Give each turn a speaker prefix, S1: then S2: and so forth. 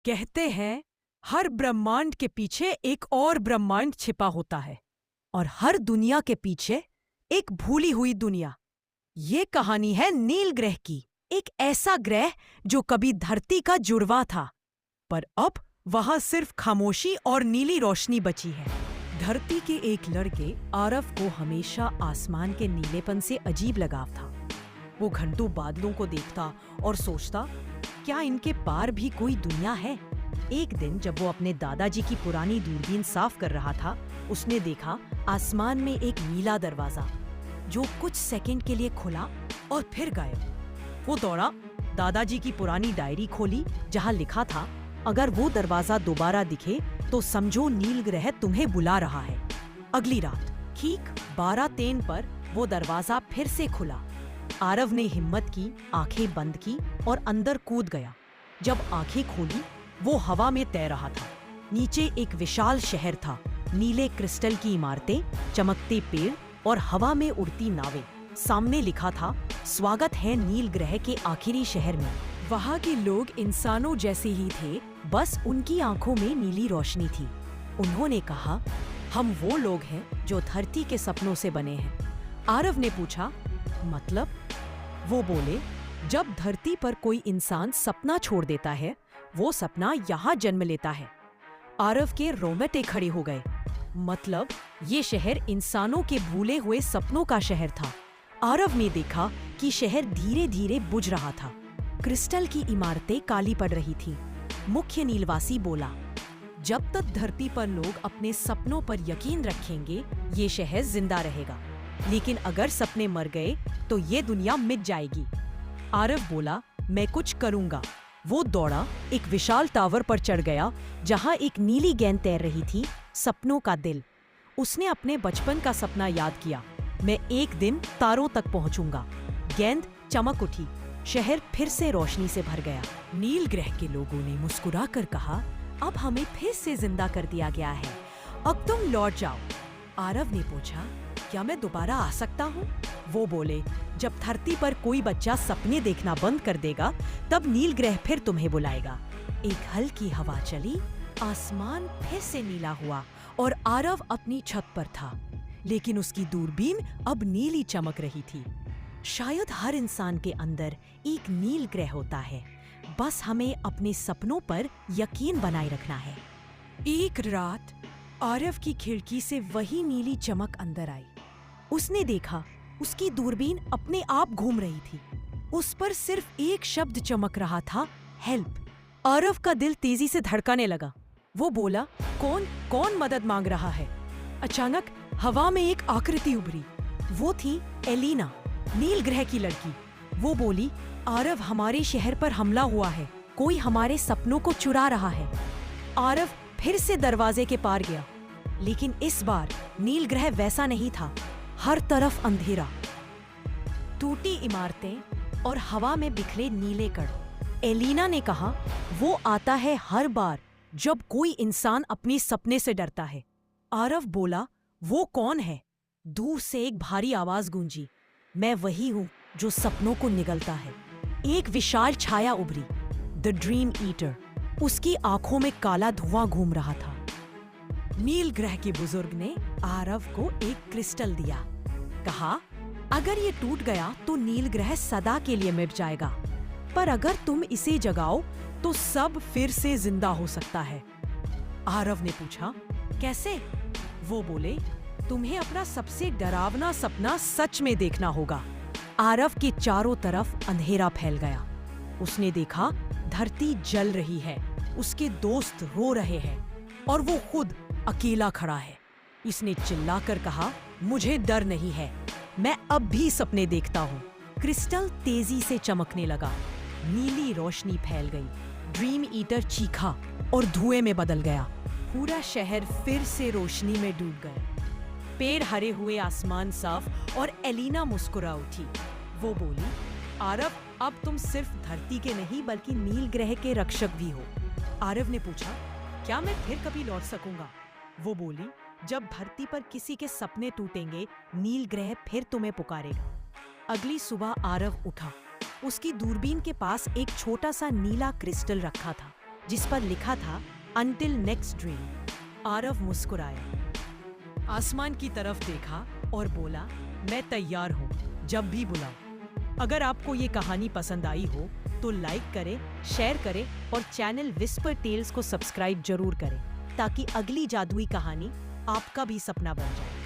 S1: कहते हैं हर ब्रह्मांड के पीछे एक और ब्रह्मांड छिपा होता है और हर दुनिया के पीछे एक भूली हुई दुनिया। ये कहानी है नील ग्रह की, एक ऐसा ग्रह जो कभी धरती का जुड़वा था, पर अब वहां सिर्फ खामोशी और नीली रोशनी बची है। धरती के एक लड़के आरव को हमेशा आसमान के नीलेपन से अजीब लगाव था। वो घंटों बादलों को देखता और सोचता, क्या इनके पार भी कोई दुनिया है? एक दिन जब वो अपने दादाजी की पुरानी दूरबीन साफ कर रहा था, उसने देखा आसमान में एक नीला दरवाजा जो कुछ सेकंड के लिए खुला और फिर गायब। वो दौड़ा, दादाजी की पुरानी डायरी खोली जहां लिखा था, अगर वो दरवाजा दोबारा दिखे तो समझो नील ग्रह तुम्हें बुला रहा है। अगली रात ठीक 12:03 पर वो दरवाजा फिर से खुला। आरव ने हिम्मत की, आंखें बंद की और अंदर कूद गया। जब आंखें खोली, वो हवा में तैर रहा था। नीचे एक विशाल शहर था, नीले क्रिस्टल की इमारतें, चमकते पेड़ और हवा में उड़ती नावें। सामने लिखा था, स्वागत है नील ग्रह के आखिरी शहर में। वहाँ के लोग इंसानों जैसे ही थे, बस उनकी आंखों में नीली रोशनी थी। उन्होंने कहा, हम वो लोग हैं जो धरती के सपनों से बने हैं। आरव ने पूछा, मतलब? वो बोले, जब धरती पर कोई इंसान सपना छोड़ देता है, वो सपना यहाँ जन्म लेता है। आरव के रोंगटे खड़े हो गए। मतलब ये शहर इंसानों के भूले हुए सपनों का शहर था। आरव ने देखा कि शहर धीरे धीरे बुझ रहा था। क्रिस्टल की इमारतें काली पड़ रही थी। मुख्य नीलवासी बोला, जब तक धरती पर लोग अपने सपनों पर यकीन रखेंगे, ये शहर जिंदा रहेगा। लेकिन अगर सपने मर गए तो ये दुनिया मिट जाएगी। आरव बोला, मैं कुछ करूंगा। वो दौड़ा, एक विशाल टावर पर चढ़ गया जहां एक नीली गेंद तैर रही थी, सपनों का दिल। उसने अपने बचपन का सपना याद किया, मैं एक दिन तारों तक पहुंचूंगा। गेंद चमक उठी, शहर फिर से रोशनी से भर गया। नील ग्रह के लोगों ने मुस्कुराकर कहा, अब हमें फिर से जिंदा कर दिया गया है, अब तुम लौट जाओ। आरव ने पूछा, क्या मैं दोबारा आ सकता हूँ? वो बोले, जब धरती पर कोई बच्चा सपने देखना बंद कर देगा, तब नील ग्रह फिर तुम्हें बुलाएगा। एक हल्की हवा चली, आसमान फिर से नीला हुआ और आरव अपनी छत पर था, लेकिन उसकी दूरबीन अब नीली चमक रही थी। शायद हर इंसान के अंदर एक नील ग्रह होता है, बस हमें अपने सपनों पर यकीन बनाए रखना है। एक रात आरव की खिड़की से वही नीली चमक अंदर आई। उसने देखा, उसकी दूरबीन अपने आप घूम रही थी। उस पर सिर्फ एक शब्द चमक रहा था, हेल्प। आरव का दिल तेजी से धड़कने लगा। वो बोला, कौन मदद मांग रहा है? अचानक हवा में एक आकृति उभरी। वो थी एलिना, नील ग्रह की लड़की। वो बोली, आरव, हमारे शहर पर हमला हुआ है, कोई हमारे सपनों को चुरा रहा है। आरव फिर से दरवाजे के पार गया, लेकिन इस बार नील ग्रह वैसा नहीं था। हर तरफ अंधेरा, टूटी इमारतें और हवा में बिखरे नीले कण। एलिना ने कहा, वो आता है हर बार जब कोई इंसान अपने सपने से डरता है। आरव बोला, वो कौन है? दूर से एक भारी आवाज गूंजी, मैं वही हूँ जो सपनों को निगलता है। एक विशाल छाया उभरी, द ड्रीम ईटर। उसकी आंखों में काला धुआं घूम रहा था। नील ग्रह के बुजुर्ग ने आरव को एक क्रिस्टल दिया। कहा, अगर ये टूट गया तो नील ग्रह सदा के लिए मिट जाएगा, पर अगर तुम इसे जगाओ तो सब फिर से जिंदा हो सकता है। आरव ने पूछा, कैसे? वो बोले, तुम्हें अपना सबसे डरावना सपना सच में देखना होगा। आरव के चारों तरफ अंधेरा फैल गया। उसने देखा, धरती जल रही है, उसके दोस्त रो रहे हैं और वो खुद अकेला खड़ा है। इसने चिल्लाकर कहा, मुझे डर नहीं है, मैं अब भी सपने देखता हूँ। क्रिस्टल तेजी से चमकने लगा, नीली रोशनी फैल गई। ड्रीम ईटर चीखा और धुएं में बदल गया। पूरा शहर फिर से रोशनी में डूब गया। पेड़ हरे हुए, आसमान साफ और एलिना मुस्कुरा उठी। वो बोली, आरव, अब तुम सिर्फ धरती के नहीं बल्कि नील ग्रह के रक्षक भी हो। आरव ने पूछा, क्या मैं फिर कभी लौट सकूंगा? वो बोली, जब धरती पर किसी के सपने टूटेंगे, नील ग्रह फिर तुम्हें पुकारेगा। अगली सुबह आरव उठा। उसकी दूरबीन के पास एक छोटा सा नीला क्रिस्टल रखा था। जिस पर लिखा था अंटिल नेक्स्ट ड्रीम। आरव मुस्कुराया, आसमान की तरफ देखा और बोला, मैं तैयार हूँ, जब भी बुलाओ। अगर आपको ये कहानी पसंद आई हो तो लाइक करें, शेयर करें और चैनल विस्पर टेल्स को सब्सक्राइब जरूर करें ताकि अगली जादुई कहानी आपका भी सपना बन जाए।